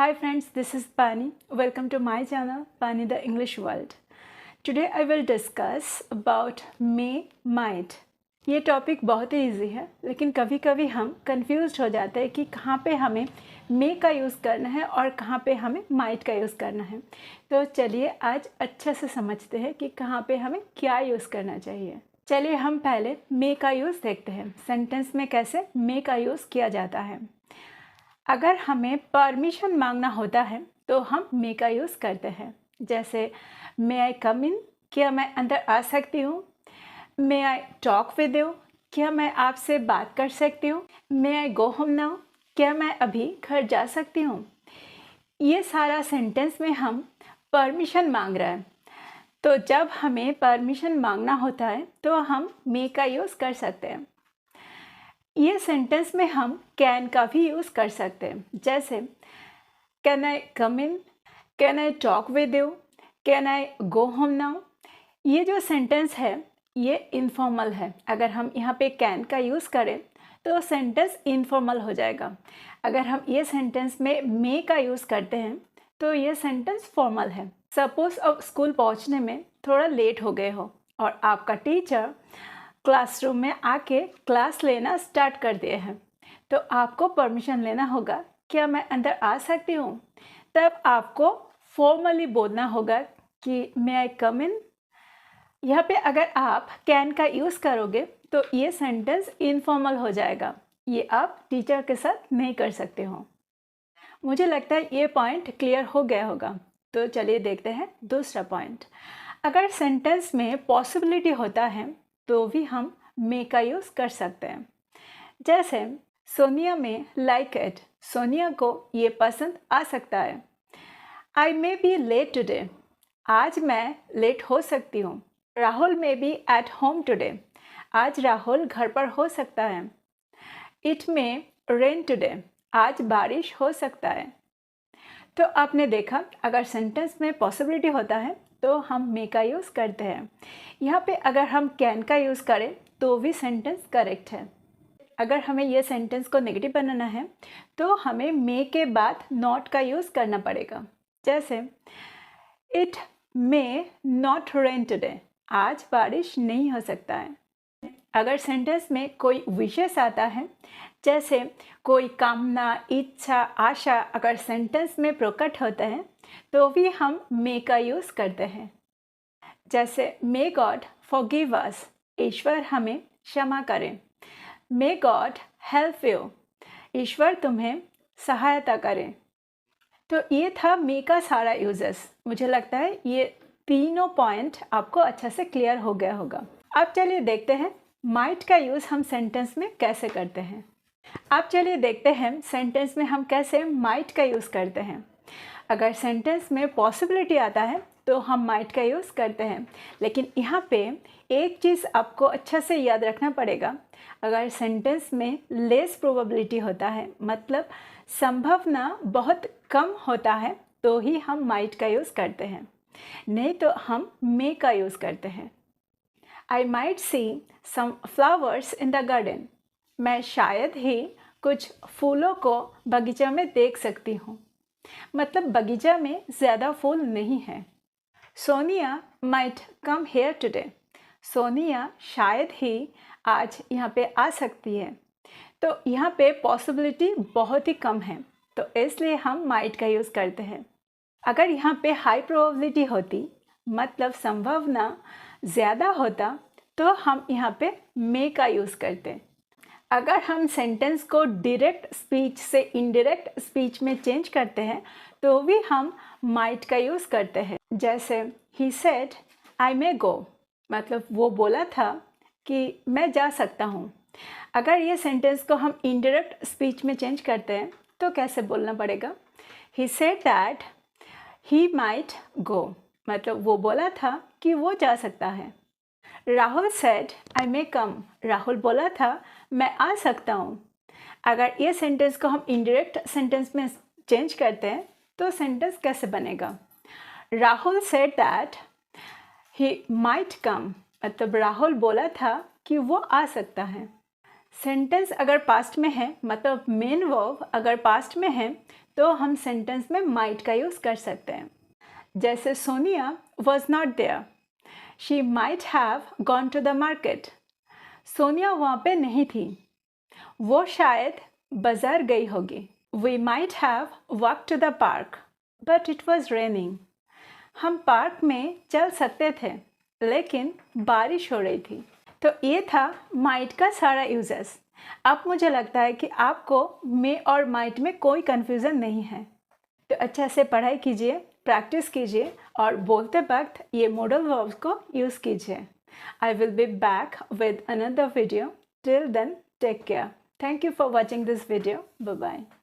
Hi friends, this is Pani. Welcome to my channel, Pani the English World. Today I will discuss about may, might. ये topic बहुत ही easy है, लेकिन कभी कभी हम confuse हो जाते हैं कि कहाँ पे हमें मे का यूज़ करना है और कहाँ पे हमें माइट का यूज़ करना है। तो चलिए आज अच्छे से समझते हैं कि कहाँ पे हमें क्या यूज़ करना चाहिए। चलिए हम पहले मे का यूज़ देखते हैं। सेंटेंस में कैसे मे का यूज़ किया जाता है। अगर हमें परमिशन मांगना होता है तो हम मे का यूज़ करते हैं। जैसे मे आई कम इन, क्या मैं अंदर आ सकती हूँ। मे आई टॉक विद यू, क्या मैं आपसे बात कर सकती हूँ। मे आई गो होम नाउ, क्या मैं अभी घर जा सकती हूँ। ये सारा सेंटेंस में हम परमिशन मांग रहे हैं। तो जब हमें परमिशन मांगना होता है तो हम मे का यूज़ कर सकते हैं। ये सेंटेंस में हम कैन का भी यूज़ कर सकते हैं। जैसे can I come in, can I talk with you, can I go home now. ये जो सेंटेंस है ये इनफॉर्मल है। अगर हम यहाँ पे कैन का यूज़ करें तो सेंटेंस इनफॉर्मल हो जाएगा। अगर हम ये सेंटेंस में मे का यूज़ करते हैं तो ये सेंटेंस फॉर्मल है। सपोज अब स्कूल पहुँचने में थोड़ा लेट हो गए हो और आपका टीचर क्लासरूम में आके क्लास लेना स्टार्ट कर दिए हैं, तो आपको परमिशन लेना होगा, क्या मैं अंदर आ सकती हूँ। तब आपको फॉर्मली बोलना होगा कि मे आई कम इन। यहाँ पे अगर आप कैन का यूज़ करोगे तो ये सेंटेंस इनफॉर्मल हो जाएगा। ये आप टीचर के साथ नहीं कर सकते हो। मुझे लगता है ये पॉइंट क्लियर हो गया होगा। तो चलिए देखते हैं दूसरा पॉइंट। अगर सेंटेंस में पॉसिबिलिटी होता है तो भी हम मे का यूज़ कर सकते हैं। जैसे सोनिया में लाइक इट, सोनिया को ये पसंद आ सकता है। आई मे बी लेट टुडे, आज मैं लेट हो सकती हूँ। Rahul may be at home today, आज राहुल घर पर हो सकता है। इट मे रेन टुडे, आज बारिश हो सकता है। तो आपने देखा, अगर सेंटेंस में पॉसिबिलिटी होता है तो हम मे का यूज़ करते हैं। यहाँ पे अगर हम कैन का यूज़ करें तो भी सेंटेंस करेक्ट है। अगर हमें ये सेंटेंस को नेगेटिव बनाना है तो हमें मे के बाद नॉट का यूज़ करना पड़ेगा। जैसे it may not rain today, आज बारिश नहीं हो सकता है। अगर सेंटेंस में कोई विशेष आता है, जैसे कोई कामना, इच्छा, आशा अगर सेंटेंस में प्रकट होता है तो भी हम मे का यूज़ करते हैं। जैसे मे गॉड फॉरगिव अस, ईश्वर हमें क्षमा करें। मे गॉड हेल्प यू, ईश्वर तुम्हें सहायता करें। तो ये था मे का सारा यूजेस। मुझे लगता है ये तीनों पॉइंट आपको अच्छे से क्लियर हो गया होगा। अब चलिए देखते हैं माइट का यूज़ हम सेंटेंस में कैसे करते हैं। अब चलिए देखते हैं सेंटेंस में हम कैसे माइट का यूज़ करते हैं। अगर सेंटेंस में पॉसिबिलिटी आता है तो हम माइट का यूज़ करते हैं, लेकिन यहाँ पे एक चीज़ आपको अच्छा से याद रखना पड़ेगा। अगर सेंटेंस में लेस प्रोबेबिलिटी होता है, मतलब संभावना बहुत कम होता है, तो ही हम माइट का यूज़ करते हैं, नहीं तो हम मे का यूज़ करते हैं। I might see some flowers in the garden, मैं शायद ही कुछ फूलों को बगीचा में देख सकती हूँ, मतलब बगीचा में ज़्यादा फूल नहीं है। Sonia might come here today, Sonia शायद ही आज यहाँ पे आ सकती है। तो यहाँ पे पॉसिबिलिटी बहुत ही कम है, तो इसलिए हम माइट का यूज़ करते हैं। अगर यहाँ पे हाई प्रोबेबिलिटी होती, मतलब संभावना ज़्यादा होता, तो हम यहाँ पे मे का यूज़ करते। अगर हम सेंटेंस को डायरेक्ट स्पीच से इनडायरेक्ट स्पीच में चेंज करते हैं तो भी हम माइट का यूज़ करते हैं। जैसे ही सेड आई मे गो, मतलब वो बोला था कि मैं जा सकता हूँ। अगर ये सेंटेंस को हम इनडायरेक्ट स्पीच में चेंज करते हैं तो कैसे बोलना पड़ेगा। He said that he might go, मतलब वो बोला था कि वो जा सकता है। राहुल सेड आई मे कम, राहुल बोला था मैं आ सकता हूँ। अगर ये सेंटेंस को हम इनडायरेक्ट सेंटेंस में चेंज करते हैं तो सेंटेंस कैसे बनेगा। Rahul said that he might come, मतलब राहुल बोला था कि वो आ सकता है। सेंटेंस अगर पास्ट में है, मतलब मेन वर्ब अगर पास्ट में है, तो हम सेंटेंस में माइट का यूज़ कर सकते हैं। जैसे Sonia was not there, she might have gone to the market. Sonia वहाँ पे नहीं थी, वो शायद बाजार गई होगी। We might have walk to the park but it was raining. हम पार्क में चल सकते थे, लेकिन बारिश हो रही थी। तो ये था माइट का सारा यूजेस। अब मुझे लगता है कि आपको मे और माइट में कोई कन्फ्यूज़न नहीं है। तो अच्छा से पढ़ाई कीजिए, प्रैक्टिस कीजिए और बोलते वक्त ये मॉडल वर्ब्स को यूज़ कीजिए। I will be back with another video. Till then, take care. Thank you for watching this video. Bye bye.